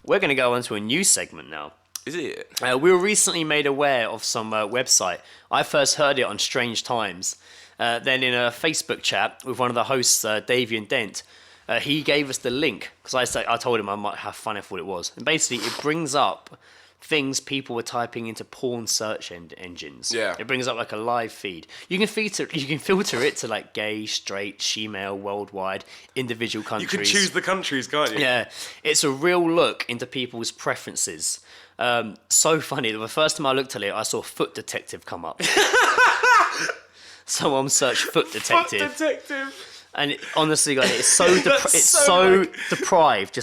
We're going to go on to a new segment now. Is it? We were recently made aware of some website. I first heard it on Strange Times. Then in a Facebook chat with one of the hosts, Davian Dent, he gave us the link because I told him I might have fun if what it was. And basically, it brings up things people were typing into porn search engines. Yeah. It brings up like a live feed. You can filter it to like gay, straight, she-male, worldwide, individual countries. You can choose the countries, can't you? Yeah. It's a real look into people's preferences. So funny. The first time I looked at it, I saw Foot Detective come up. Someone searched Foot Detective. Foot Detective. And honestly, guys, it's so deprived.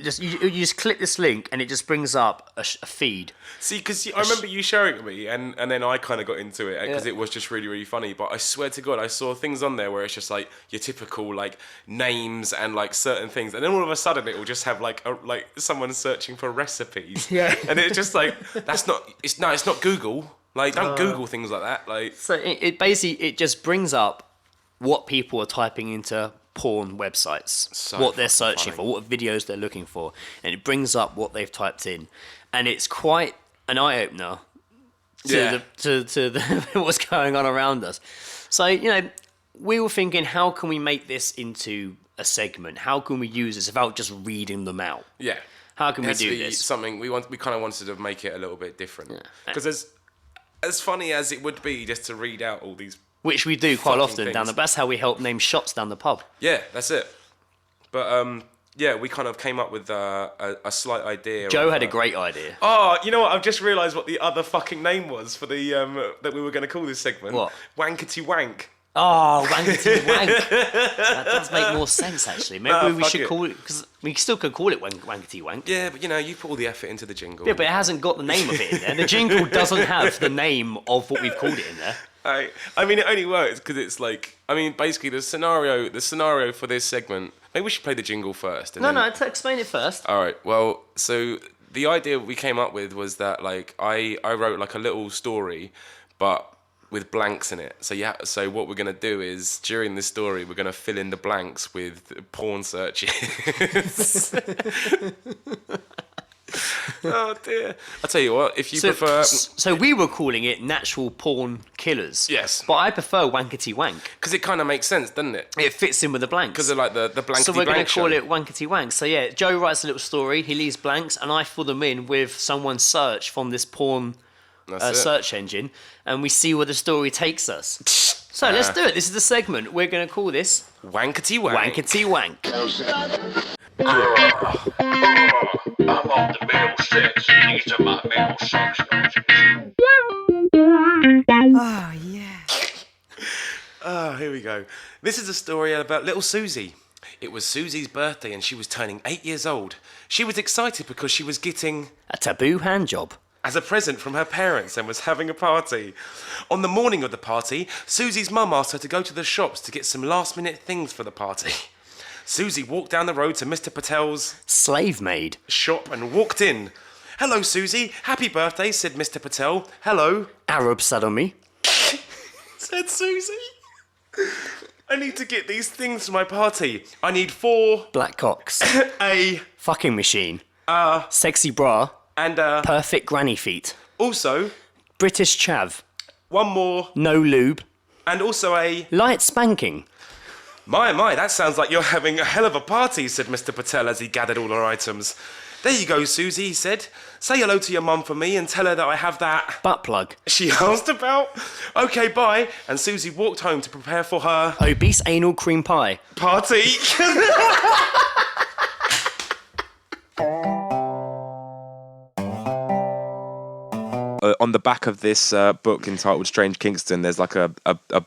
You just click this link and it just brings up a feed. See, because I remember you sharing it with me, and then I kind of got into it because it was just really, really funny. But I swear to God, I saw things on there where it's just like your typical like names and like certain things, and then all of a sudden it will just have like someone searching for recipes. Yeah, and it's just like it's not Google. Like don't Google things like that. Like so it basically just brings up what people are typing into porn websites, what they're searching for, what videos they're looking for, and it brings up what they've typed in, and it's quite an eye-opener to what's going on around us. So, we were thinking, how can we make this into a segment? How can we use this without just reading them out? Yeah. How can we do this? Something we kind of wanted to make it a little bit different. Because as funny as it would be just to read out all these, which we do quite often down the. That's how we help name shots down the pub. Yeah, that's it. But we kind of came up with a slight idea. Joe had a great idea. Oh, you know what? I've just realised what the other fucking name was for the that we were going to call this segment. What? Wankerty Wank. Oh, Wankerty Wank. That does make more sense, actually. Maybe we should call it, because we still could call it Wankerty Wank. Yeah, but you put all the effort into the jingle. Yeah, but it hasn't got the name of it in there. The jingle doesn't have the name of what we've called it in there. I mean, it only works because it's like, basically the scenario for this segment, maybe we should play the jingle first. Explain it first. All right, well, so the idea we came up with was that, like, I wrote, like, a little story, but with blanks in it. So what we're going to do is, during this story, we're going to fill in the blanks with porn searches. Oh dear. I'll tell you what, if you prefer... So we were calling it Natural Porn Killers. Yes. But I prefer Wankerty Wank. Because it kind of makes sense, doesn't it? It fits in with the blanks. Because of like the blankety blank. So we're going to call it Wankerty Wank. So yeah, Joe writes a little story, he leaves blanks, and I fill them in with someone's search from this porn search engine, and we see where the story takes us. So let's do it. This is the segment. We're going to call this Wankerty Wank. Wankerty Wank. I'm on the middle six, and these are my middle six. Oh, yeah. Oh, here we go. This is a story about little Susie. It was Susie's birthday and she was turning 8 years old. She was excited because she was getting a taboo hand job as a present from her parents and was having a party. On the morning of the party, Susie's mum asked her to go to the shops to get some last-minute things for the party. Susie walked down the road to Mr. Patel's slave maid shop and walked in. "Hello, Susie. Happy birthday," said Mr. Patel. "Hello." Arab sodomy, said Susie. "I need to get these things for my party. I need 4 black cocks, a fucking machine, sexy bra, and perfect granny feet. Also, British chav. 1 more. No lube. And also a light spanking." My, that sounds like you're having a hell of a party," said Mr. Patel as he gathered all her items. "There you go, Susie," he said. "Say hello to your mum for me and tell her that I have that butt plug she asked about. Okay, bye." And Susie walked home to prepare for her obese anal cream pie party. On the back of this book entitled Strange Kingston, there's like a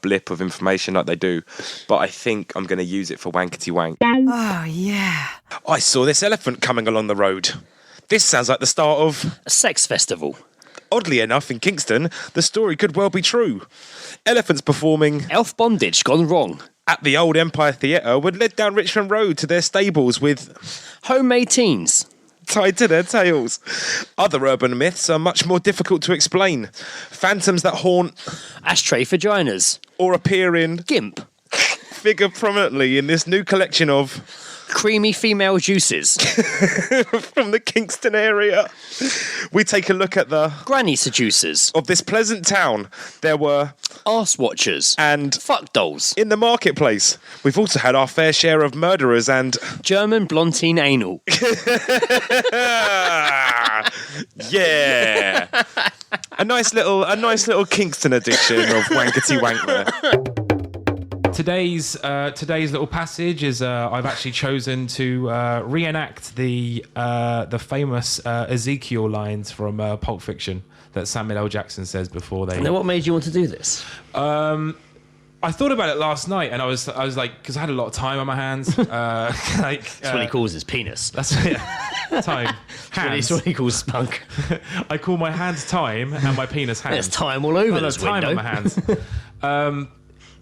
blip of information like they do, but I think I'm going to use it for Wankerty Wank. Oh, yeah. "I saw this elephant coming along the road. This sounds like the start of a sex festival. Oddly enough, in Kingston, the story could well be true. Elephants performing elf bondage gone wrong at the old Empire Theatre were led down Richmond Road to their stables with homemade teens tied to their tails. Other urban myths are much more difficult to explain. Phantoms that haunt ashtray vaginas or appear in GIMP. figure prominently in this new collection of Creamy female juices. from the Kingston area. We take a look at the Granny seducers. of this pleasant town. There were Arse watchers. and Fuck dolls. in the marketplace. We've also had our fair share of murderers and German blondine anal. yeah, a nice little Kingston edition of Wankerty Wank there. Today's little passage is I've actually chosen to reenact the famous Ezekiel lines from Pulp Fiction that Samuel L. Jackson says before they. Now, what made you want to do this? I thought about it last night, and I was like, because I had a lot of time on my hands. That's what he calls his penis. That's time. Hands. That's what he calls spunk. I call my hands time and my penis hands. There's time all over There's this time window. on my hands.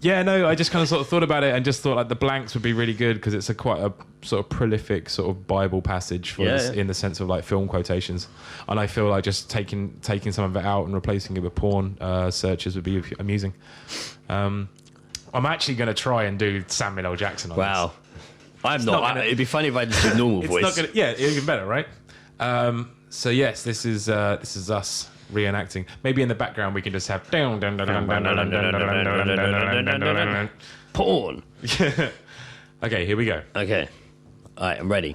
Yeah, no, I just kind of sort of thought about it and just thought like the blanks would be really good because it's quite a sort of prolific sort of Bible passage for us in the sense of like film quotations, and I feel like just taking some of it out and replacing it with porn searches would be amusing. I'm actually going to try and do Samuel L. Jackson on Wow. I'm not. It'd be funny if I just did normal this. voice. It's not gonna, yeah, even better, right? So yes, this is us reenacting. Maybe in the background we can just have Porn. Okay, here we go. Okay. All right, I'm ready.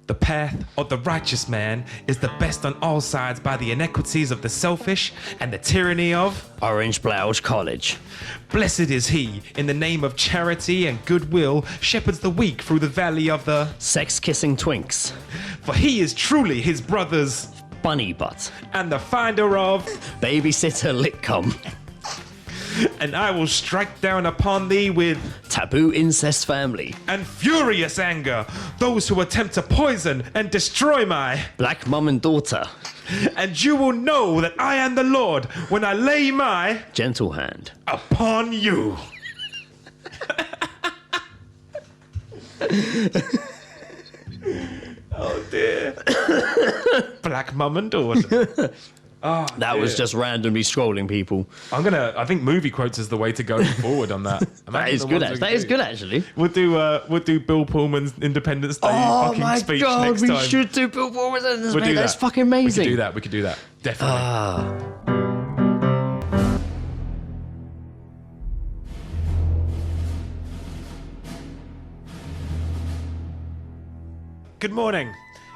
The path of the righteous man is the best on all sides by the inequities of the selfish and the tyranny of Orange Blouse College. blessed is he in the name of charity and goodwill shepherds the weak through the valley of the Sex-kissing twinks. for he is truly his brother's Bunny butt. and the finder of Babysitter lick cum. and I will strike down upon thee with Taboo incest family. and furious anger those who attempt to poison and destroy my Black mum and daughter. and you will know that I am the Lord when I lay my Gentle hand. upon you. Oh dear. Black mum and daughter. That was just randomly scrolling people. I think movie quotes is the way to go forward on that. That is good. That is good, actually. We'll do Bill Pullman's Independence Day Oh fucking my speech god, next we time. should do Bill Pullman's Independence We'll Day. do That's that. fucking amazing. We could do that. Definitely. Good morning.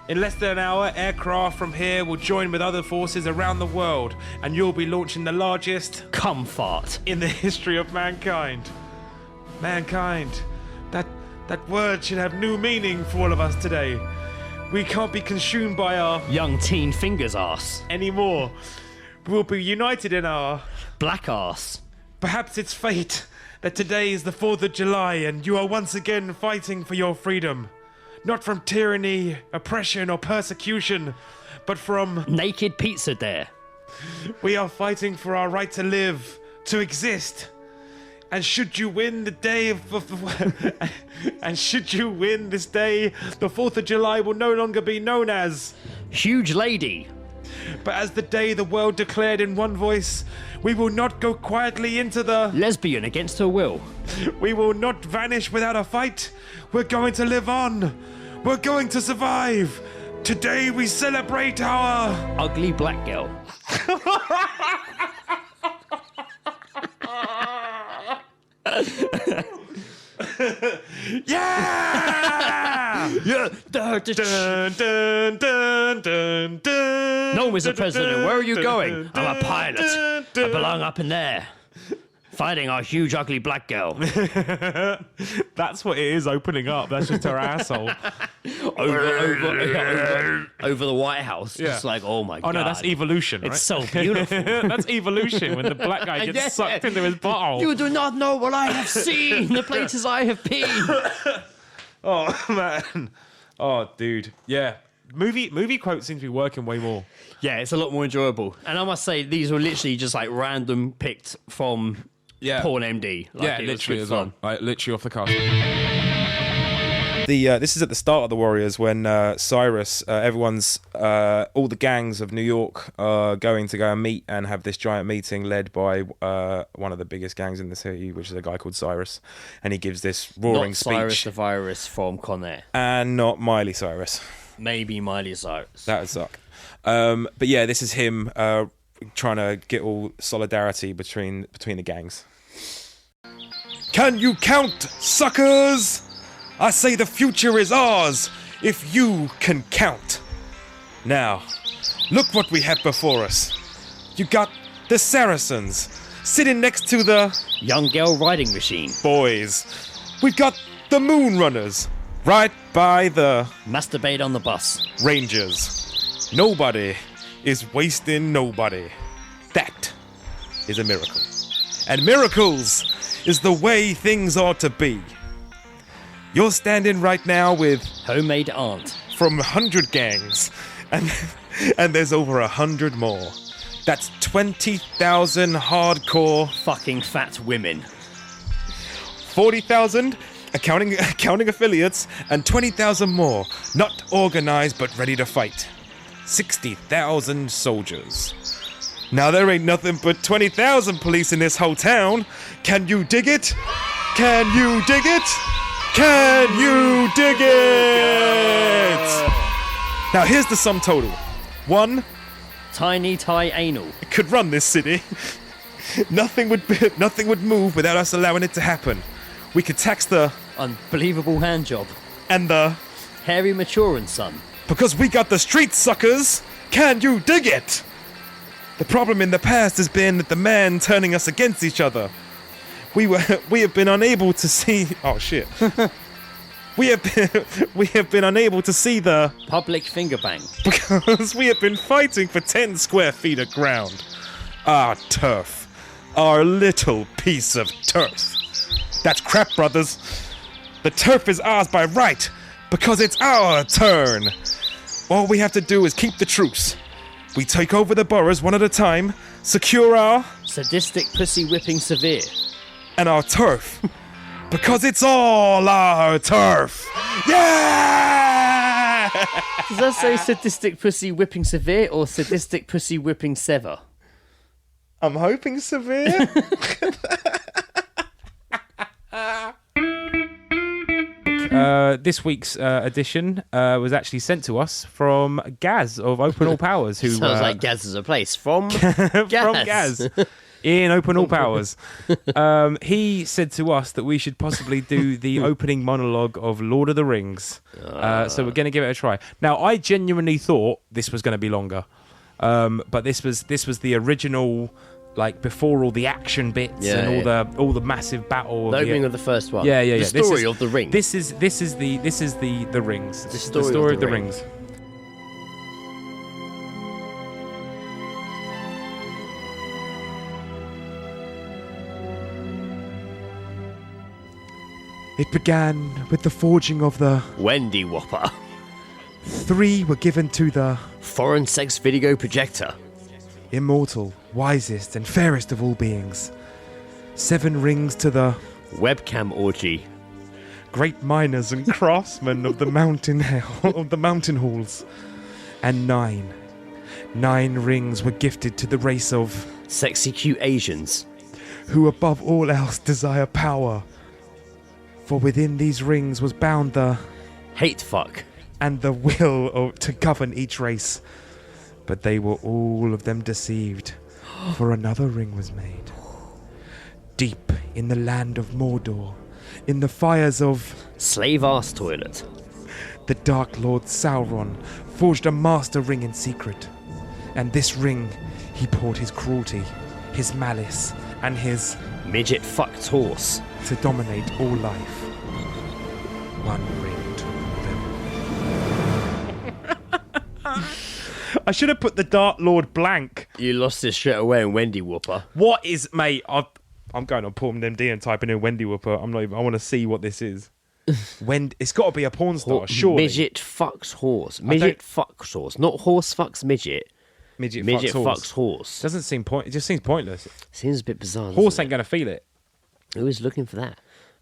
In less than an hour, aircraft from here will join with other forces around the world, and you'll be launching the largest Cum fart. in the history of mankind. Mankind. That word should have new meaning for all of us today. We can't be consumed by our Young teen fingers ass. anymore. We'll be united in our. Black ass. Perhaps it's fate that today is the 4th of July and you are once again fighting for your freedom. Not from tyranny, oppression, or persecution, but from. Naked pizza dare. We are fighting for our right to live, to exist. And should you win the day and should you win this day, the 4th of July will no longer be known as, Huge lady. but as the day the world declared in one voice, we will not go quietly into the. Lesbian against her will. We will not vanish without a fight. We're going to live on. We're going to survive. Today we celebrate our. Ugly black girl. Yeah! Yeah. Dun, dun, dun, dun, dun. No, Mr. President, where are you going? I'm a pilot. I belong up in there. Fighting our huge, ugly black girl. That's what it is opening up. That's just her asshole. over the White House. Yeah. It's like, oh my god. Oh no, that's evolution, right? It's so beautiful. That's evolution when the black guy gets Yeah. sucked into his bottle. You do not know what I have seen. The places I have been. Oh man. Oh dude. Yeah. Movie quotes seem to be working way more. Yeah, it's a lot more enjoyable. And I must say, these were literally just like random picked from Yeah. Porn MD. Like, Yeah, it was literally good as fun. well. Like literally off the cuff. This is at the start of the Warriors when Cyrus, everyone's, all the gangs of New York are going to go and meet and have this giant meeting led by one of the biggest gangs in the city, which is a guy called Cyrus, and he gives this roaring Not speech. Cyrus the Virus from Con Air. And not Miley Cyrus. Maybe Miley Cyrus. That would suck. But yeah, this is him trying to get all solidarity between the gangs. Can you count, suckers? I say the future is ours if you can count. Now, look what we have before us. You got the Saracens sitting next to the Young Girl Riding Machine. boys. We've got the Moon Runners right by the Masturbate on the bus. Rangers. Nobody is wasting nobody. That is a miracle. And miracles is the way things ought to be. You're standing right now with Homemade Aunt. from 100 gangs, and there's over 100 more. That's 20,000 hardcore, Fucking fat women. 40,000 accounting affiliates, and 20,000 more not organized but ready to fight. 60,000 soldiers. Now there ain't nothing but 20,000 police in this whole town. Can you dig it? Can you dig it? Can you dig it? Now here's the sum total. One Tiny Tie Anal. could run this city. Nothing would move without us allowing it to happen. We could tax the Unbelievable hand job. and the Hairy Mature and Son. because we got the street suckers. Can you dig it? The problem in the past has been that the man turning us against each other. We have been unable to see. Oh shit. we have been unable to see the Public finger bang. because we have been fighting for 10 square feet of ground. Our turf. Our little piece of turf. That's crap, brothers. The turf is ours by right because it's our turn. All we have to do is keep the truce. We take over the boroughs one at a time, secure our Sadistic pussy whipping severe. and our turf. Because it's all our turf. Yeah! Does that say sadistic pussy whipping severe or sadistic pussy whipping sever? I'm hoping severe. This week's edition was actually sent to us from Gaz of Open All Powers, who Sounds like Gaz is a place. From Gaz. from Gaz in Open All Powers. He said to us that we should possibly do the opening monologue of Lord of the Rings. So we're going to give it a try. Now, I genuinely thought this was going to be longer, but this was the original, like before all the action bits and all the massive battle. The opening of the first one. Yeah. The story of the ring. This is the rings. The This is story of the rings. It began with the forging of the Wendy Whopper. 3 were given to the Foreign sex video projector. immortal, wisest, and fairest of all beings. 7 rings to the Webcam orgy. great miners and craftsmen of the mountain halls. And 9 rings were gifted to the race of Sexy cute Asians. who above all else desire power. For within these rings was bound the Hate fuck. and the will to govern each race. But they were all of them deceived, for another ring was made. Deep in the land of Mordor, in the fires of Slave ass toilet. the Dark Lord Sauron, forged a master ring in secret. And this ring he poured his cruelty, his malice, and his Midget fucked horse. to dominate all life. One ring to them. I should have put the Dark Lord blank. You lost this straight away in Wendy Whopper. What is, mate? I'm going on PornMD and typing in Wendy Whooper. I want to see what this is. It's got to be a porn star, surely. Midget fucks horse. Midget fucks horse. Not horse fucks midget. Midget Fucks horse. Doesn't seem It just seems pointless. Seems a bit bizarre. Horse doesn't ain't going to feel it. it? Who is looking for that?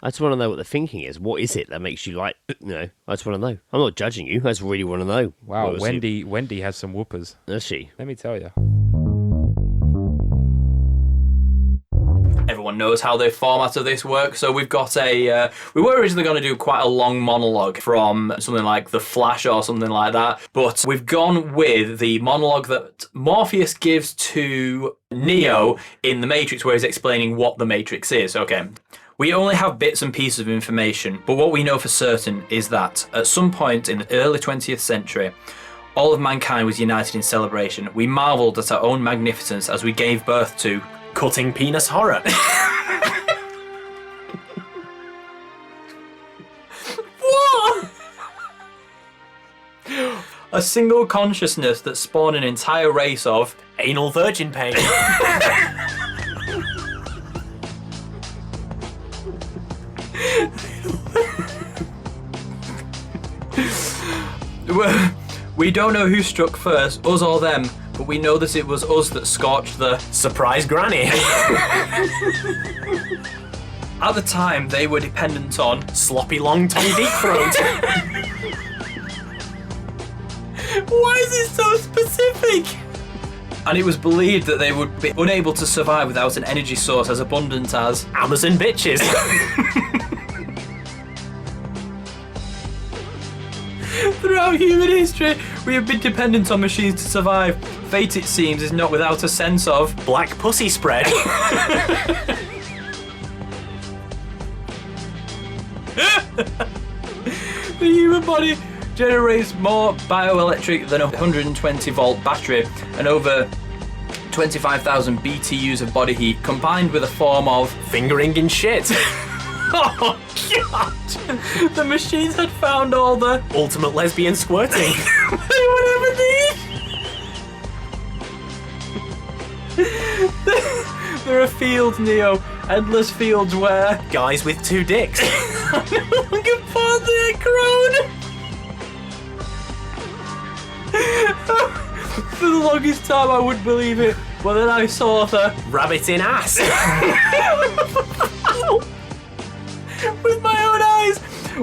I just want to know what the thinking is. What is it that makes you like, I just want to know. I'm not judging you. I just really want to know. Wow, Wendy has some whoopers. Does she? Let me tell you. Everyone knows how the format of this works, so we've got a... we were originally going to do quite a long monologue from something like The Flash or something like that, but we've gone with the monologue that Morpheus gives to Neo in The Matrix, where he's explaining what The Matrix is. Okay. We only have bits and pieces of information, but what we know for certain is that at some point in the early 20th century, all of mankind was united in celebration. We marvelled at our own magnificence as we gave birth to cutting penis horror. What? A single consciousness that spawned an entire race of anal virgin pain. We don't know who struck first, us or them, but we know that it was us that scorched the surprise granny. At the time, they were dependent on sloppy long tongue deep throat. Why is it so specific? And it was believed that they would be unable to survive without an energy source as abundant as Amazon bitches. Throughout human history, we have been dependent on machines to survive. Fate, it seems, is not without a sense of black pussy spread. The human body generates more bioelectric than a 120 volt battery and over 25,000 BTUs of body heat combined with a form of fingering in shit. Oh God! The machines had found all the ultimate lesbian squirting they would ever need. There are fields, Neo, endless fields where guys with two dicks no longer partly grown. For the longest time, I wouldn't believe it, but then I saw the rabbit in ass. With my own eyes,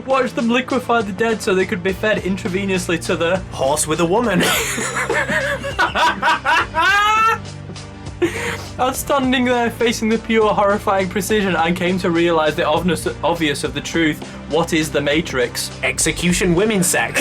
watch them liquefy the dead so they could be fed intravenously to the horse with a woman. I was standing there facing the pure horrifying precision and came to realise the obvious of the truth. What is the Matrix? Execution women sex.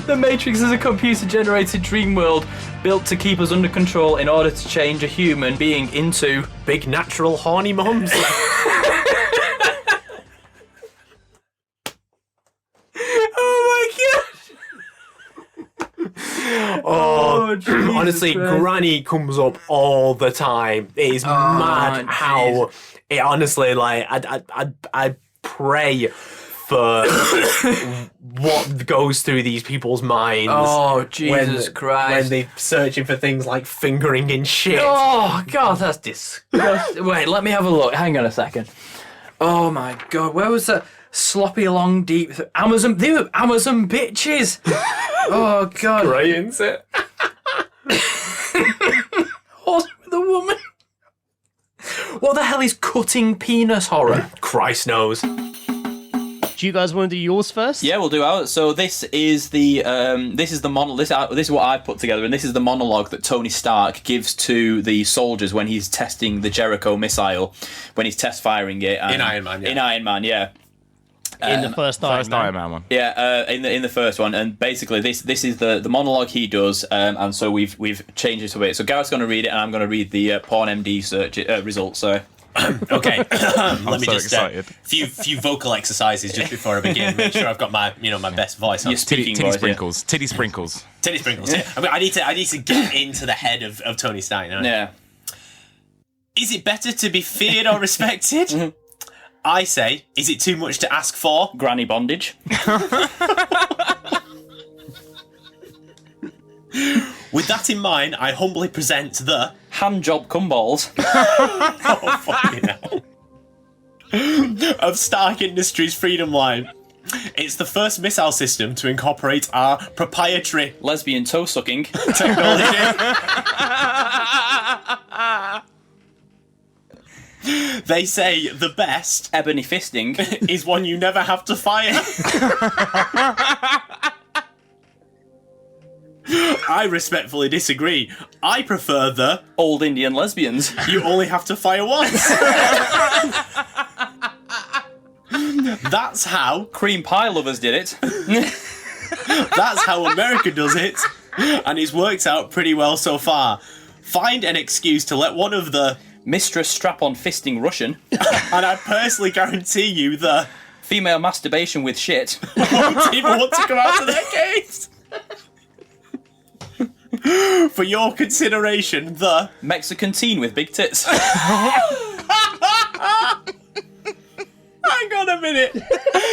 The Matrix is a computer-generated dream world built to keep us under control in order to change a human being into big natural horny mums. Oh, honestly, Christ. Granny comes up all the time. It is mad how it honestly, like, I pray for what goes through these people's minds. Oh, Jesus Christ. When they're searching for things like fingering in shit. Oh, God, that's disgusting. Wait, let me have a look. Hang on a second. Oh, my God. Where was that? Sloppy long deep Amazon. They were Amazon bitches. Oh God. Great, isn't it? Horse with a woman. What the hell is cutting penis horror? Christ knows. Do you guys want to do yours first? Yeah, we'll do ours. So this is the monologue. This is what I've put together, and this is the monologue that Tony Stark gives to the soldiers when he's testing the Jericho missile, when he's test firing it in Iron Man. Yeah. In Iron Man, yeah. In the first Iron Man one. Yeah, in the first one, and basically this is the monologue he does, and so we've changed it a bit. So Gareth's going to read it, and I'm going to read the Porn MD search results. So. Okay, let me so just few vocal exercises just before I begin. Make sure I've got my my best voice. Your speaking titty voice, sprinkles, titty sprinkles, titty sprinkles. Yeah. I need to get into the head of Tony Stark. Yeah. Is it better to be feared or respected? I say, is it too much to ask for? Granny bondage. With that in mind, I humbly present the hand job cumballs. Oh, fucking hell. Of Stark Industries Freedom Line. It's the first missile system to incorporate our proprietary lesbian toe sucking technology. They say the best ebony fisting is one you never have to fire. I respectfully disagree. I prefer the old Indian lesbians. You only have to fire once. That's how cream pie lovers did it. That's how America does it, and it's worked out pretty well so far. Find an excuse to let one of the mistress strap-on fisting Russian, and I personally guarantee you the female masturbation with shit won't even want to come out to their case. For your consideration, the Mexican teen with big tits. Hang on a minute.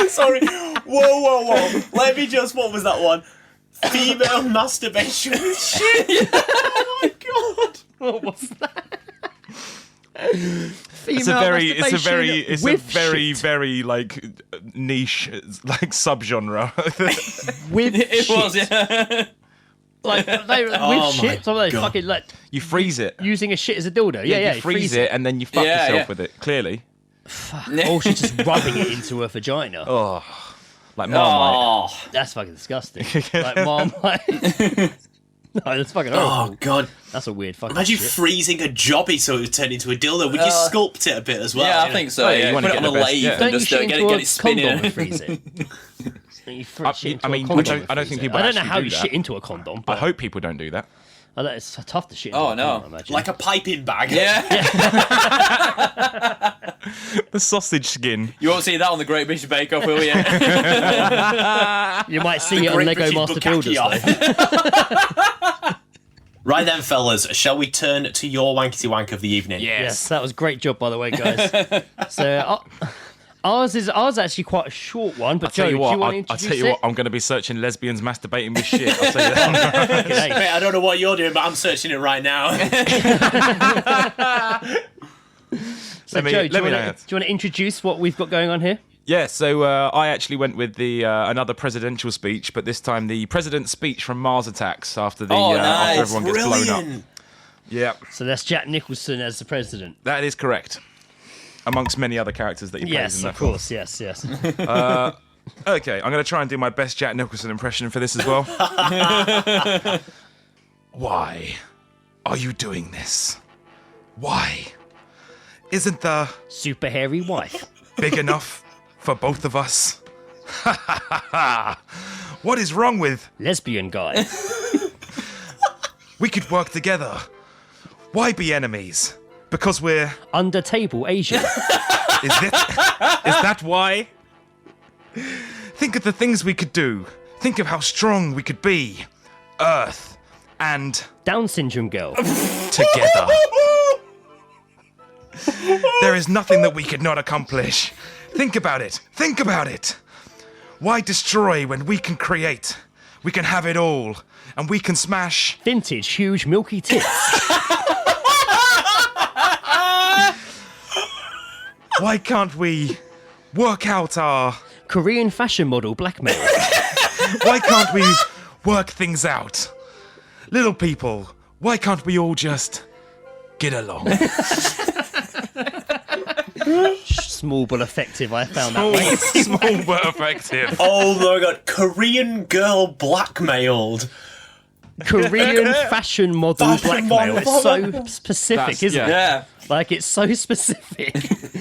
Sorry. Whoa. Let me just. What was that one? Female masturbation with shit. Oh my god. What was that? It's a very like niche like subgenre. With it shit. was, yeah. Like with shit, so they fucking like you freeze it using a shit as a dildo. Yeah, you freeze it and then you fuck yourself with it. Clearly. Or she's just rubbing it into her vagina. Oh, like Marmite. Oh, that's fucking disgusting. Like Marmite. No, that's fucking horrible. Oh god, that's a weird fucking. Imagine shit. freezing a jobby so it would turn into a dildo. Would you sculpt it a bit as well? Yeah, I think so. Oh, Yeah, you put it on a lathe and just get it spinning. And freeze it. I don't think people. I don't know how do you that. shit into a condom. But I hope people don't do that. It's tough to shit into Oh a no, condom, I imagine. Like a piping bag. Yeah. The sausage skin. You won't see that on the Great British Bake Off, will you? You might see it on Lego Master Builders, though. Right then, fellas, shall we turn to your Wankerty Wank of the evening? Yes, that was a great job, by the way, guys. So ours is actually quite a short one. But Joe, do you want to introduce I'll tell you what, I'm going to be searching lesbians masturbating with shit. I'll tell you that. Mate, I don't know what you're doing, but I'm searching it right now. So, Joe, do you want to introduce what we've got going on here? Yeah, so I actually went with the another presidential speech, but this time the president's speech from Mars Attacks after after everyone gets blown up. Yeah. So that's Jack Nicholson as the president. That is correct. Amongst many other characters that he plays in that film. Yes. Okay, I'm going to try and do my best Jack Nicholson impression for this as well. Why are you doing this? Why? Isn't the super hairy wife big enough for both of us? What is wrong with lesbian guy? We could work together. Why be enemies? Because we're under table Asian. Is that why? Think of the things we could do. Think of how strong we could be. Earth and Down syndrome girl together. There is nothing that we could not accomplish. Think about it. Think about it. Why destroy when we can create? We can have it all, and we can smash vintage huge milky tits. Why can't we work out our Korean fashion model blackmail? Why can't we work things out? Little people, why can't we all just get along? Small but effective, I found that. Small but effective. Oh my god, Korean girl blackmailed. Korean fashion model blackmail. It's so specific, isn't it? Yeah. Like, it's so specific.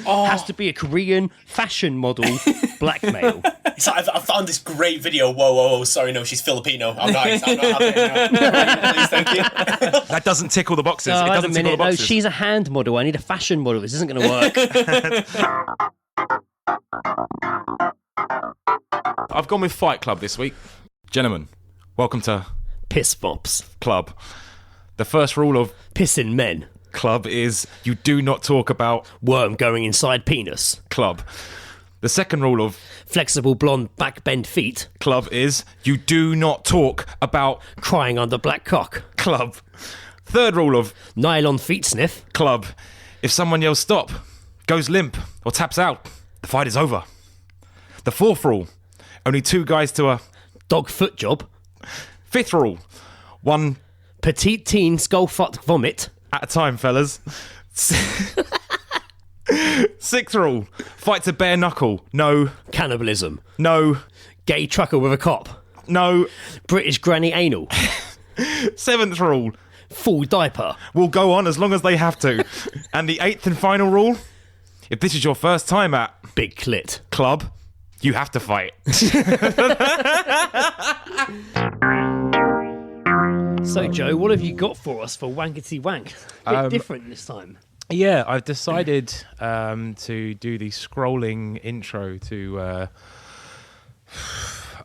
Has to be a Korean fashion model blackmail. It's like, I found this great video. Whoa. Sorry, no, she's Filipino. I'm not having it. No. Please, thank you. That doesn't tick all the boxes. Oh, it doesn't tick all the boxes. No, she's a hand model. I need a fashion model. This isn't going to work. I've gone with Fight Club this week. Gentlemen, welcome to Piss Bops Club. The first rule of Pissing Men Club is you do not talk about worm going inside penis. Club. The second rule of Flexible blonde backbend feet. Club is you do not talk about crying under black cock. Club. Third rule of nylon feet sniff. Club. If someone yells stop, goes limp, or taps out, the fight is over. The fourth rule, only 2 guys to a dog foot job. Fifth rule, 1 petite teen skull fucked vomit at a time, fellas. Sixth rule: fight to bare knuckle. No. Cannibalism. No. Gay trucker with a cop. No. British granny anal. Seventh rule: Full diaper. will go on as long as they have to. And the eighth and final rule: if this is your first time at Big clit. club, you have to fight. So, Joe, what have you got for us for Wankerty Wank? A bit different this time. Yeah, I've decided to do the scrolling intro to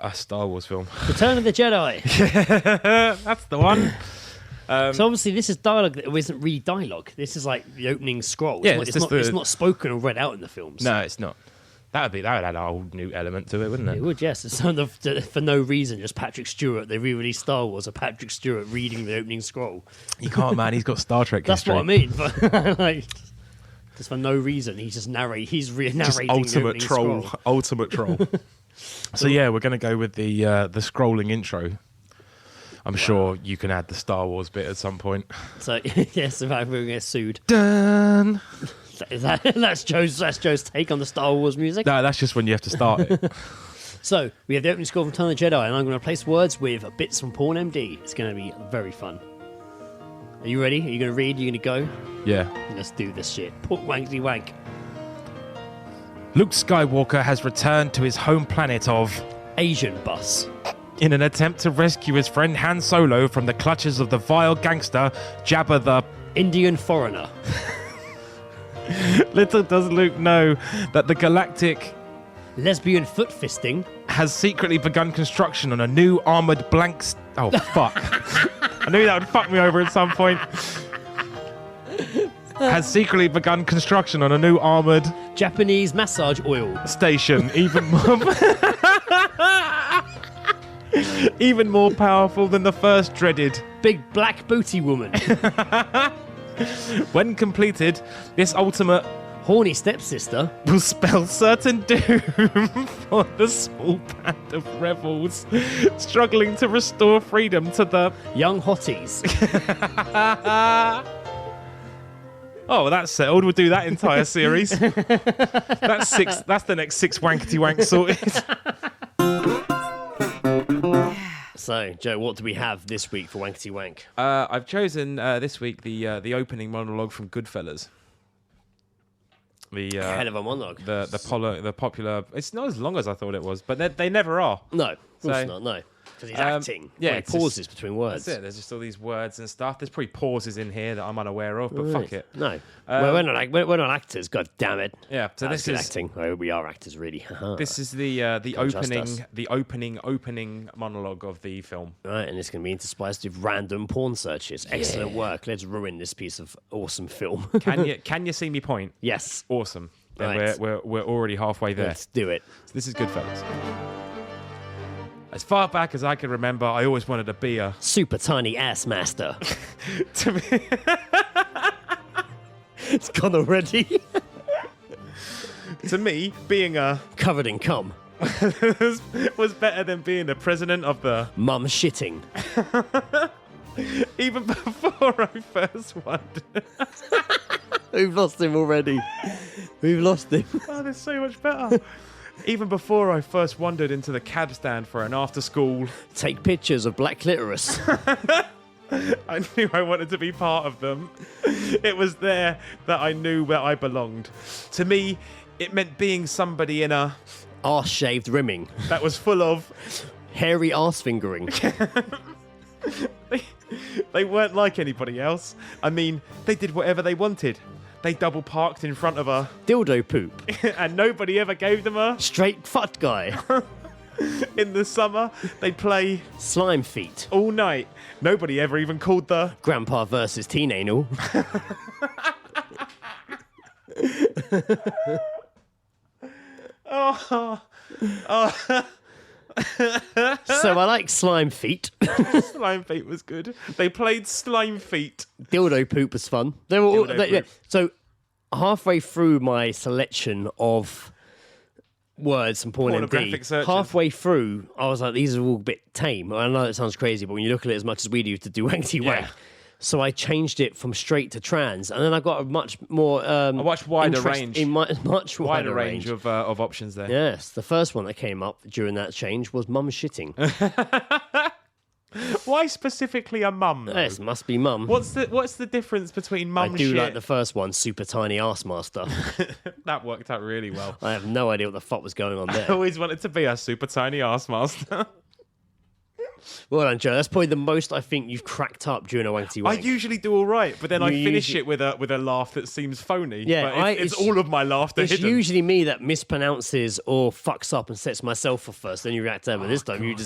a Star Wars film. Return of the Jedi. That's the one. So obviously this is dialogue that isn't really dialogue. This is like the opening scroll. Yeah, it's not spoken or read out in the films. No, it's not. That would add a whole new element to it, wouldn't it? It would, yes. It's sort of for no reason, just Patrick Stewart. They re-released Star Wars, of Patrick Stewart reading the opening scroll. You can't, man. He's got Star Trek That's history. what I mean. But, like, just for no reason, he's just narrating. He's narrating Just the opening scroll. ultimate troll. So yeah, we're going to go with the scrolling intro. I'm sure you can add the Star Wars bit at some point. So yes, in fact, we're going to get sued. Dun. That's Joe's take on the Star Wars music. No, that's just when you have to start it. So we have the opening score from Return of the Jedi, and I'm going to replace words with bits from Porn MD. It's going to be very fun. Are you ready? Are you going to read? Are you going to go? Yeah. Let's do this shit. Put Wankety Wank. Luke Skywalker has returned to his home planet of Asian Bus. in an attempt to rescue his friend Han Solo from the clutches of the vile gangster Jabba the Indian Foreigner. Little does Luke know that the galactic Lesbian foot fisting has secretly begun construction on a new armored Oh, fuck. I knew that would fuck me over at some point. Has secretly begun construction on a new armored Japanese massage oil station, even more powerful than the first dreaded big black booty woman. When completed, this ultimate horny stepsister will spell certain doom for the small band of rebels struggling to restore freedom to the young hotties. Oh, well, that's settled. We'll do that entire series. That's six. That's the next 6 Wankerty Wank sorted. So, Joe, what do we have this week for Wankerty Wank? I've chosen this week the opening monologue from Goodfellas. The Hell of a monologue. The popular. It's not as long as I thought it was, but they never are. No, of course not. No, because he's acting. Yeah, he pauses between words. That's it. There's just all these words and stuff. There's probably pauses in here that I'm unaware of, but fuck it. No, we're not actors. God damn it. Yeah. So That's this good is acting. Oh, we are actors, really. this is the opening monologue of the film. Right, and it's going to be interspersed with random porn searches. Excellent work. Let's ruin this piece of awesome film. Can you see me point? Yes. Awesome. Then Right. we're already halfway there. Let's do it. So this is Goodfellas. As far back as I can remember, I always wanted to be a super tiny ass master. to me. It's gone already. To me, being a covered in cum was better than being the president of the mum shitting. Even before I first wondered. We've lost him already. We've lost him. Oh, there's so much better. Even before I first wandered into the cab stand for an after-school... Take pictures of black clitoris. I knew I wanted to be part of them. It was there that I knew where I belonged. To me, it meant being somebody in a... arse-shaved rimming. That was full of... hairy arse fingering. They weren't like anybody else. I mean, they did whatever they wanted. They double parked in front of a dildo poop. And nobody ever gave them a straight fut guy. In the summer, they'd play slime feet all night. Nobody ever even called the grandpa versus teen anal. So I like slime feet. Slime feet was good. They played slime feet. Dildo poop was fun. They were all, so halfway through my selection of words and porn MD, halfway through I was like, these are all a bit tame. I know it sounds crazy, but when you look at it as much as we do to do Wankerty Wank, So I changed it from straight to trans, and then I got a much more a much wider range. Much wider range of options there. Yes, the first one that came up during that change was mum shitting. Why specifically a mum? Yes, must be mum. What's the difference between mum? I do like the first one, super tiny ass master. That worked out really well. I have no idea what the fuck was going on there. I always wanted to be a super tiny ass master. Well done, Joe. That's probably the most I think you've cracked up during a Wankerty Wank. I usually do all right, but then I finish it with a laugh that seems phony. Yeah, but it's all of my laughter It's hidden. usually me that mispronounces or fucks up and sets myself off first. Then you react to them. This time,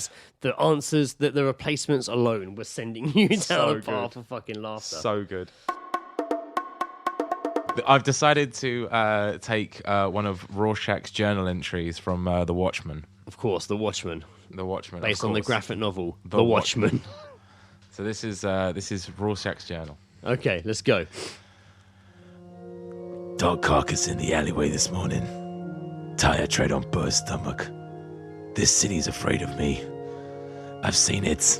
the answers, the replacements alone were sending you down a path of fucking laughter. So good. I've decided to take one of Rorschach's journal entries from The Watchmen. Of course, The Watchmen. The Watchmen, based on the graphic novel The Watchmen. So this is Rorschach's journal. Okay, let's go. Dog carcass in the alleyway this morning. Tire tread on bird's stomach. This city's afraid of me. I've seen it.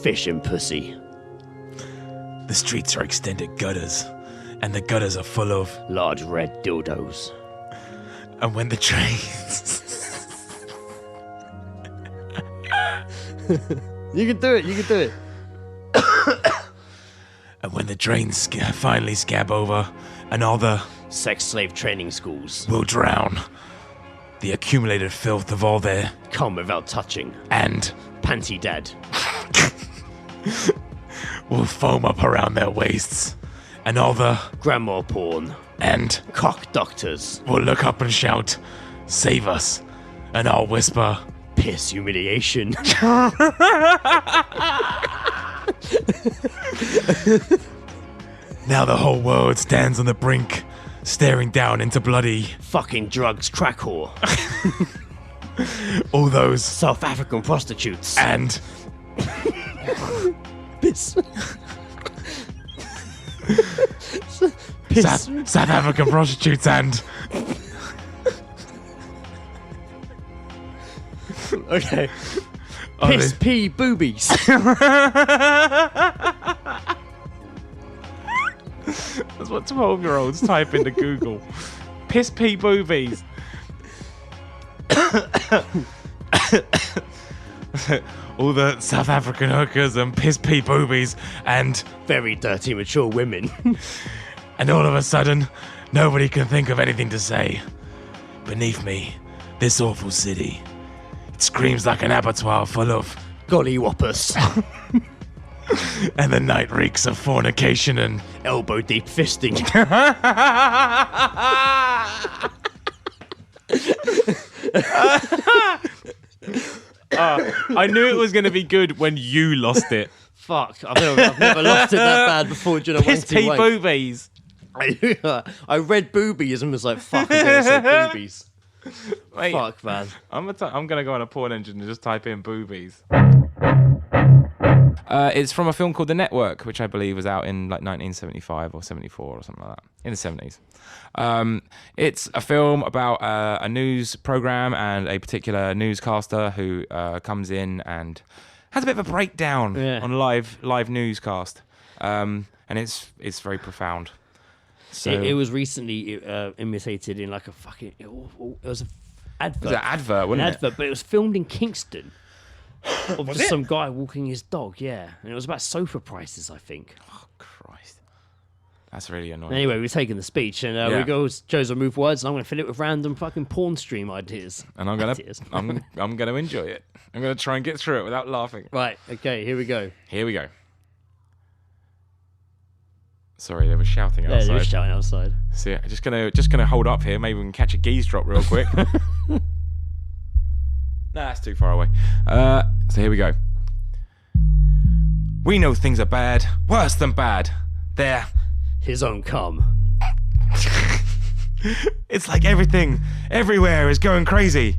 Fish and pussy. The streets are extended gutters, and the gutters are full of large red dildos. And when the trains You can do it. And when the trains finally scab over, and all the sex slave training schools will drown, the accumulated filth of all their come without touching and panty dad will foam up around their waists, and all the grandma porn and cock doctors will look up and shout, "Save us!" And I'll whisper, "Piss humiliation." Now the whole world stands on the brink, staring down into bloody fucking drugs crack whore. All those South African prostitutes and piss. South African prostitutes and okay. Piss pee boobies. That's what 12-year-olds type into Google. Piss pee boobies. all the South African hookers and piss pee boobies and very dirty mature women. And all of a sudden, nobody can think of anything to say. Beneath me, this awful city. It screams like an abattoir full of gollywoppers. And the night reeks of fornication and elbow deep fisting. I knew it was going to be good when you lost it. Fuck, I've never lost it that bad before during a Piss pee boobies. I read boobies and was like, fuck, I'm going to say boobies. Wait, fuck, man. I'm going to go on a porn engine and just type in boobies. It's from a film called The Network, which I believe was out in like 1975 or 74 or something like that, in the 70s. It's a film about a news program and a particular newscaster who comes in and has a bit of a breakdown on live newscast, and it's very profound. So it was recently imitated in like a fucking. It was an advert. It was an advert, wasn't it? But it was filmed in Kingston. Of Was just it? some guy walking his dog, yeah. And it was about sofa prices, I think. Oh, Christ. That's really annoying. Anyway, we're taking the speech, and we go, Joe's remove words, and I'm going to fill it with random fucking porn stream ideas. And I'm going to enjoy it. I'm going to try and get through it without laughing. Right, okay, here we go. Here we go. Sorry, they were shouting outside. Yeah, they were shouting outside. So yeah, just gonna hold up here. Maybe we can catch a geese drop real quick. Nah, that's too far away. So here we go. We know things are bad, worse than bad. They're his own cum. It's like everything, everywhere is going crazy.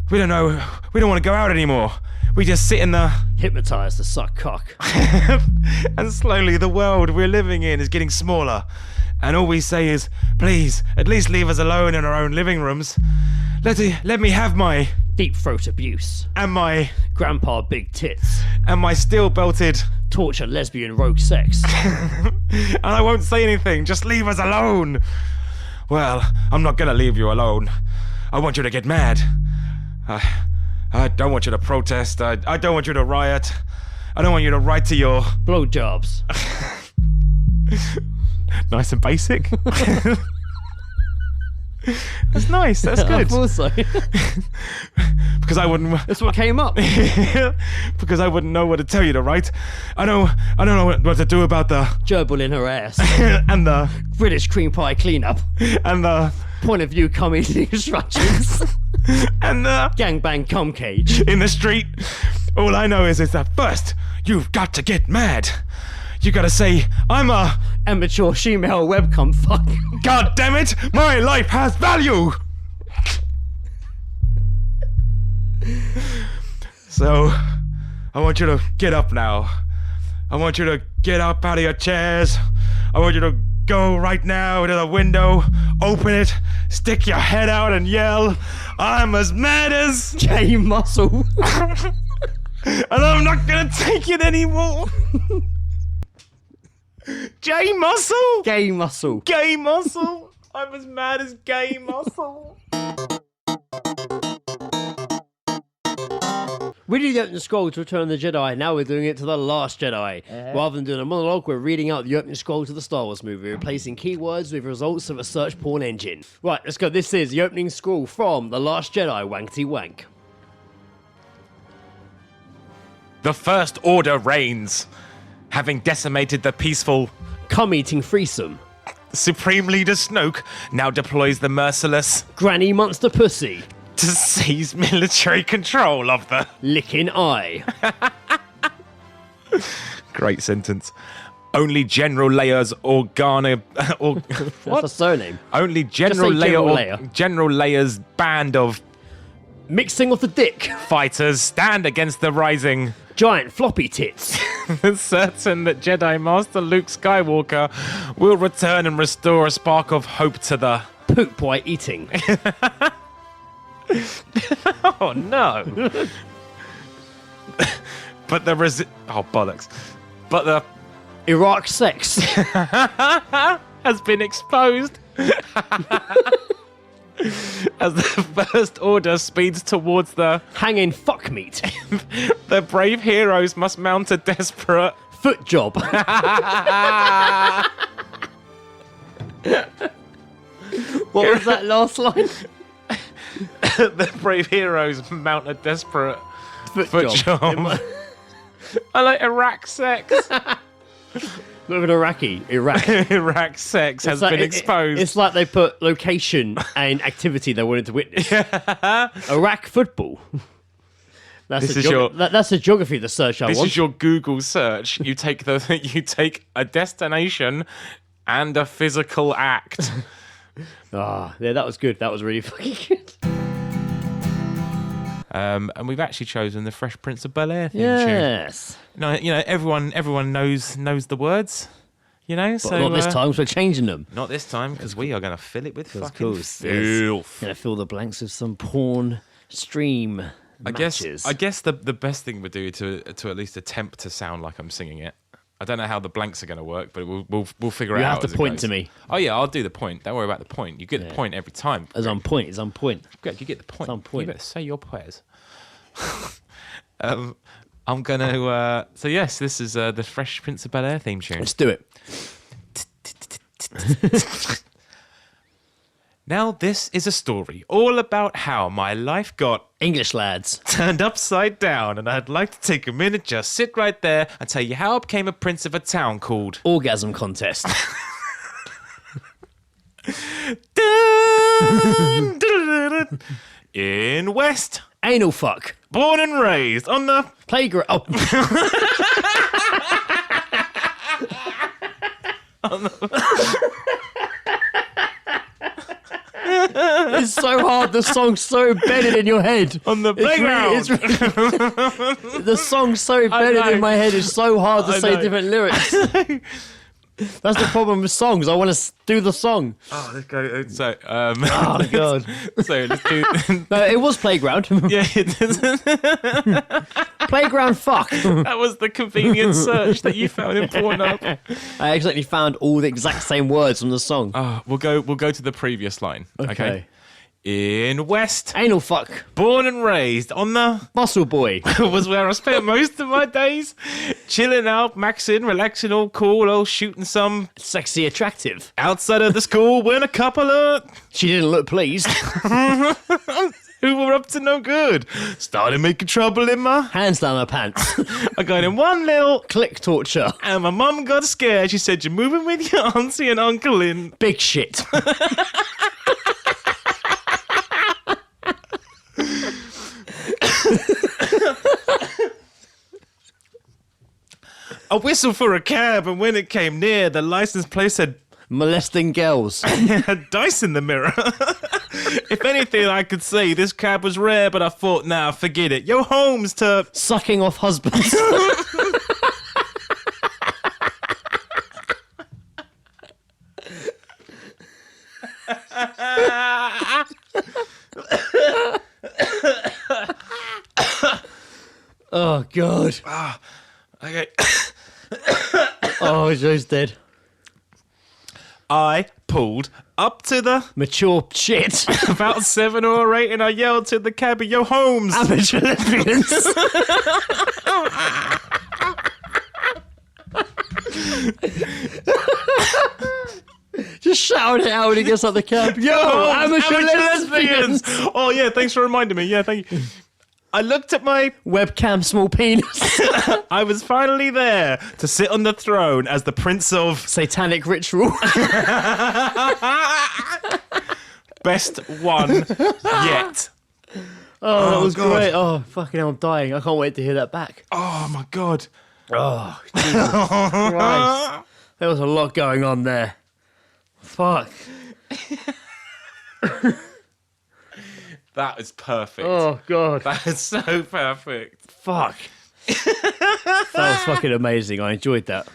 We don't want to go out anymore. We just sit in the hypnotized to suck cock. And slowly the world we're living in is getting smaller. And all we say is, please, at least leave us alone in our own living rooms. Let me have my deep throat abuse. And my grandpa big tits. And my steel belted torture, lesbian, rogue sex. And I won't say anything. Just leave us alone. Well, I'm not gonna leave you alone. I want you to get mad. I don't want you to protest. I don't want you to riot. I don't want you to write to your... blowjobs. Nice and basic. That's nice. That's good. I thought so. Because I wouldn't... That's what came up. Because I wouldn't know what to tell you to write. I don't know what to do about the... gerbil in her ass. And the... British cream pie cleanup. And the... point of view coming instructions. And the... gangbang cum cage. In the street. All I know is that first, you've got to get mad. You gotta say, I'm a... amateur female webcam fuck. God damn it! My life has value! So, I want you to get up now. I want you to get up out of your chairs. I want you to go right now to the window, open it, stick your head out and yell, I'm as mad as... J Muscle. And I'm not gonna take it anymore. J Muscle? Gay Muscle. Gay Muscle? I'm as mad as Gay Muscle. We did the opening scroll to Return of the Jedi. Now we're doing it to The Last Jedi. Rather than doing a monologue, we're reading out the opening scroll to the Star Wars movie, replacing keywords with results of a search porn engine. Right, let's go. This is the opening scroll from The Last Jedi, Wankerty Wank. The First Order reigns, having decimated the peaceful... cum-eating threesome. Supreme Leader Snoke now deploys the merciless... Granny Monster Pussy. To seize military control of the... licking eye. Great sentence. Only General Leia's Organa... What's a surname? Only General Leia. General Leia's band of... mixing of the dick. Fighters stand against the rising... giant floppy tits. Certain that Jedi Master Luke Skywalker will return and restore a spark of hope to the... poop while eating. Oh no. But the oh bollocks. But the Iraq sex has been exposed. As the First Order speeds towards the hanging fuck meat. The brave heroes must mount a desperate foot job. What was that last line? The brave heroes mount a desperate foot job. I like Iraq sex. Not even Iraqi. Iraq. Iraq sex has been exposed. It's like they put location and activity they wanted to witness. Iraq football. That's the geography of the search I want. This is your Google search. You take a destination and a physical act. Yeah, that was good. That was really fucking good. And we've actually chosen the Fresh Prince of BelAir theme yes. tune. You know, everyone knows the words. You know, but not this time. So we're changing them. Not this time, because we are going to fill it with fucking filth. Going to fill the blanks with some porn stream. I guess the best thing would do to at least attempt to sound like I'm singing it. I don't know how the blanks are going to work, but we'll figure it out. You have to point to me. Oh yeah, I'll do the point. Don't worry about the point. You get the point every time. It's on point. It's on point. Good, you get the point. It's on point. You better say your prayers. I'm gonna. So yes, this is the Fresh Prince of BelAir theme tune. Let's do it. Now this is a story all about how my life got English lads turned upside down, and I'd like to take a minute, just sit right there and tell you how I became a prince of a town called Orgasm Contest. In West Anal fuck. Born and raised on the playground. Oh. It's so hard. The song's so embedded in your head. On the playground. The song's so embedded in my head. It's so hard to say different lyrics. That's the problem with songs. I want to do the song. Oh, let's go. So, Oh god. so let's do. No, it was Playground. Yeah, it is. Playground fuck. That was the convenient search that you found in Pornhub. I accidentally found all the exact same words from the song. We'll go to the previous line. Okay. In West, Anal fuck. born and raised on the Muscle boy. was where I spent most of my days, chilling out, maxing, relaxing, all cool, all shooting some Sexy attractive. outside of the school when a couple of She didn't look pleased. who were up to no good started making trouble in my. Hands down her pants. I got in one little Click torture. and my mum got scared. She said, "You're moving with your auntie and uncle in." Big shit. I whistled for a cab, and when it came near, the license plate said Molesting girls. had dice in the mirror. If anything, I could say this cab was rare, but I thought, nah, forget it. Yo, Holmes to Sucking off husbands. Oh god. okay. Oh, Joe's dead. I pulled up to the Mature shit. about 7 or 8, and I yelled to the cabbie, "Yo, Holmes!" Amateur lesbians. Just shout it out when he gets out the cab. Yo, amateur lesbians. Oh yeah, thanks for reminding me. Yeah, thank you. I looked at my Webcam small penis. I was finally there to sit on the throne as the prince of Satanic ritual. best one yet. Oh, that was God. great. Oh, fucking hell, I'm dying. I can't wait to hear that back. Oh my god. Oh, Jesus Christ. There was a lot going on there. Fuck. That is perfect. Oh, God. That is so perfect. Fuck. That was fucking amazing. I enjoyed that.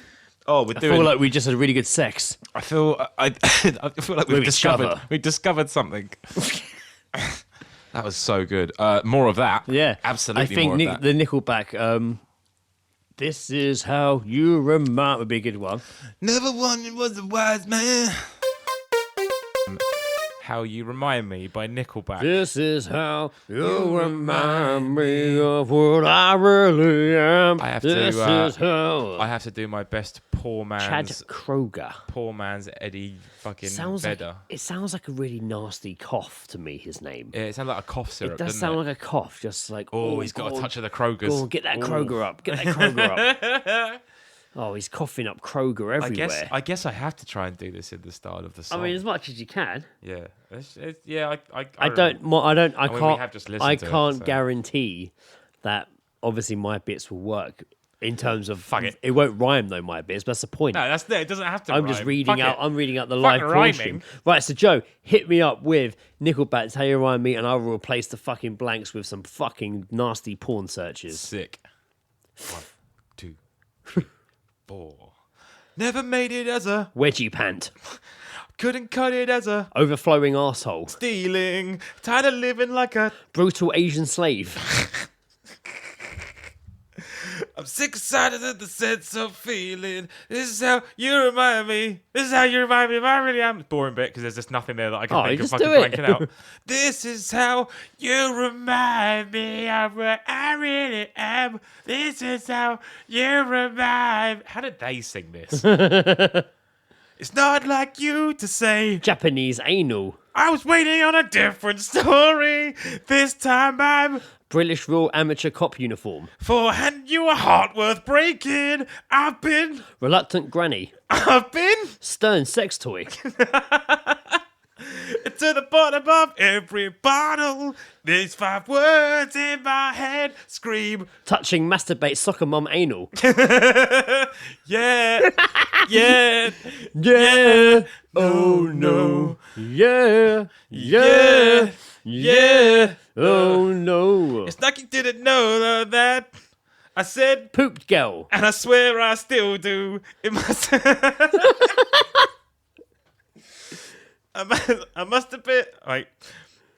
Oh, we're I doing. feel like we just had really good sex. I feel like we've With each other. discovered something. That was so good. More of that. Yeah. Absolutely. I think more of that. the Nickelback, This Is How You Remind would be a good one. Never wanted was a wise man. How You Remind Me by Nickelback. This is how you remind me of what I really am. I have this to. Is how. I have to do my best. Poor Chad man's. Kroger. Poor man's Eddie fucking Sounds Vedder. like, it sounds like a really nasty cough to me, his name. Yeah, it sounds like a cough syrup. It does doesn't sound it? like a cough, just like, Oh, he's got a touch of the Kroger's. Go on, get that Kroger up. Get that Kroger up. Oh, he's coughing up Kroger everywhere. I guess I have to try and do this in the style of the song. I mean, as much as you can. Yeah, I can't guarantee that. Obviously, my bits will work in terms of. Fuck it. It won't rhyme though. My bits. That's the point. No, that's it. It doesn't have to. I'm rhyme. just reading Fuck out. it. I'm reading out the Fuck live rhyming. portion. Right. So Joe, hit me up with Nickelback's "How You Remind Me," and I will replace the fucking blanks with some fucking nasty porn searches. Sick. 1, 2, 3, 4. Never made it as a wedgie pant. Couldn't cut it as a overflowing arsehole. Stealing. Tired of living like a brutal Asian slave. I'm sick and tired of the sense of feeling. This is how you remind me. This is how you remind me. I really am. Boring bit because there's just nothing there that I can think of fucking blanking out. This is how you remind me of what I really am. This is how you remind. How did they sing this? It's not like you to say Japanese anal. I was waiting on a different story. This time I'm British Royal Amateur Cop uniform. For hand you a heart worth breaking. I've been reluctant granny. I've been stern sex toy. To the bottom of every bottle. These 5 words in my head scream. Touching masturbate soccer mum anal. Yeah. Yeah. Yeah. Oh no. Yeah. Yeah. Yeah. Oh no. It's like you didn't know that I said Pooped girl. and I swear I still do. It must. I must have been right,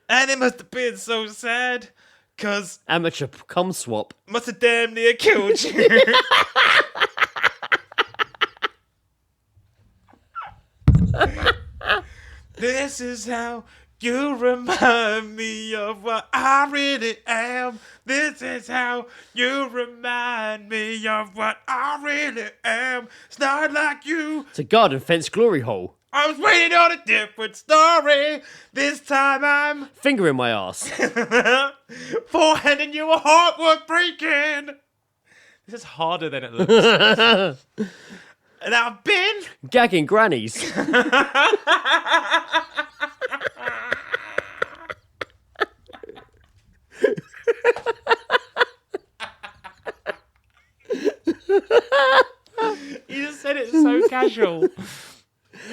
and it must have been so sad, 'cause Amateur cum swap. must have damn near killed you. This is how you remind me of what I really am. This is how you remind me of what I really am. It's not like you. It's a garden fence glory hole. I was waiting on a different story. This time I'm Finger in my ass. forehanding you a heart worth breaking. This is harder than it looks. And I've been Gagging grannies. You just said it so casual.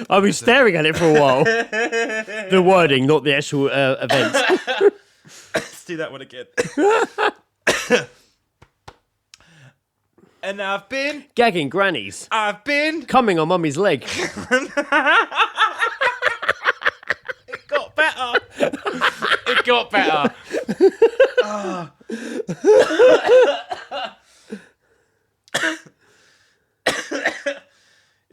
I've been staring at it for a while. The wording, not the actual events. Let's do that one again. And I've been Gagging grannies. I've been Coming on mummy's leg. It got better. It got better.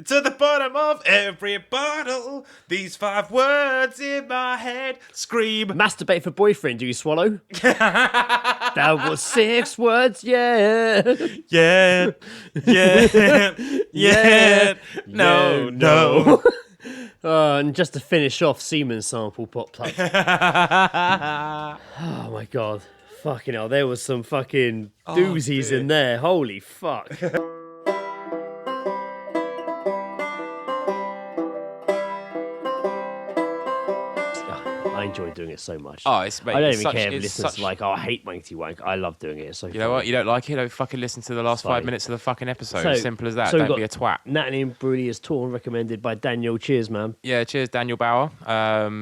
To the bottom of every bottle, these 5 words in my head scream. Masturbate for boyfriend, do you swallow? That was 6 words, yeah. Yeah, yeah, yeah. No, no. And just to finish off, semen sample popped up. Oh my god. Fucking hell, there was some fucking doozies in there. Holy fuck. I enjoy doing it so much. Oh, it's mate, I don't it's even such, care if it's listeners such... are like, oh, I hate Wankerty Wank. I love doing it. It's so You know what? You don't like it? Don't fucking listen to the last 5 minutes of the fucking episode. Simple as that. So we've Don't be a got twat. Natalie and Broody is torn, recommended by Daniel. Cheers, man. Yeah, cheers, Daniel Bauer.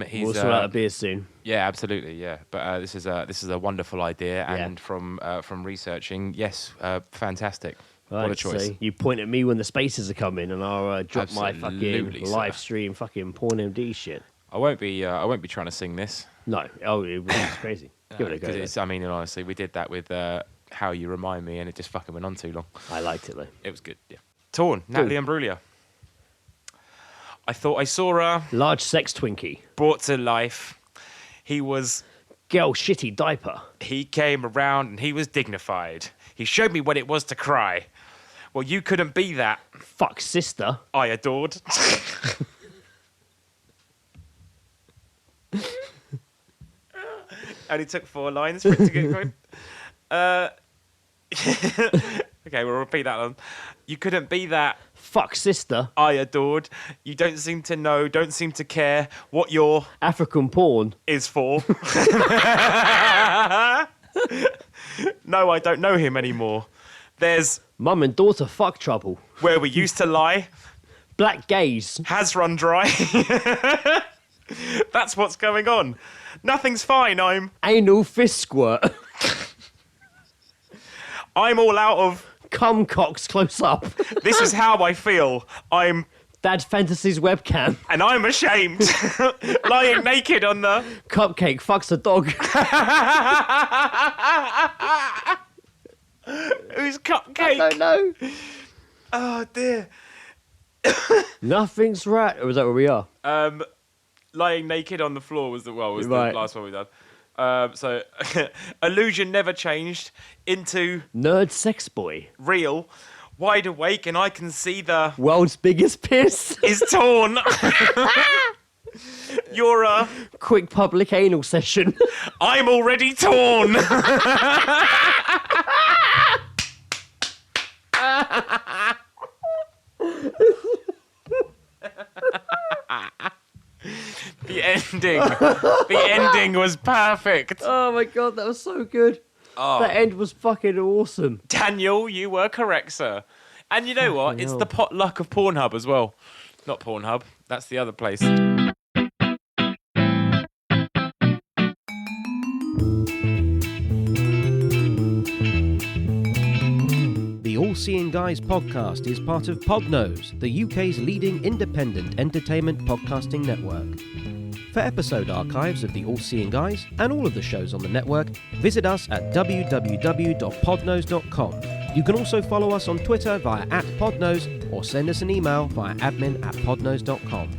He's We'll sort out a beer soon. Yeah, absolutely. Yeah, but this is a wonderful idea, and from researching, yes, fantastic. Right, what a choice. So you point at me when the spaces are coming, and I'll drop my Absolutely, fucking sir. live stream fucking porn MD shit. I won't be trying to sing this. No, it was crazy. Give it a go. Because I mean, honestly, we did that with How You Remind Me, and it just fucking went on too long. I liked it though. It was good. Yeah. Torn. Natalie Imbruglia. I thought I saw her Large sex Twinkie. brought to life. He was Girl shitty diaper. He came around and he was dignified. He showed me what it was to cry. Well, you couldn't be that. Fuck sister. I adored. Only took 4 lines for it to get going. Okay, we'll repeat that one. You couldn't be that. Fuck sister. I adored. You don't seem to know, don't seem to care what your African porn is for. No, I don't know him anymore. There's mum and daughter fuck trouble. Where we used to lie. Black gaze. Has run dry. That's what's going on. Nothing's fine. I'm anal fist squirt. I'm all out of cum cocks close up. This is how I feel. I'm Dad Fantasy's webcam. And I'm ashamed. Lying naked on the cupcake fucks a dog. Who's cupcake? I don't know. Oh dear. Nothing's right. Or is that where we are? Lying naked on the floor was the Right. last one we done. So illusion never changed into nerd sex boy. Real. Wide awake and I can see the world's biggest piss is torn. You're a quick public anal session. I'm already torn. The ending was perfect. Oh my god, that was so good. Oh. That end was fucking awesome. Daniel, you were correct, sir. And you know what? It's the potluck of Pornhub as well. Not Pornhub. That's the other place. Guys podcast is part of Podnose, the UK's leading independent entertainment podcasting network. For episode archives of the All Seeing Guys and all of the shows on the network, visit us at www.podnose.com. You can also follow us on Twitter via @podnose or send us an email via admin@podnose.com.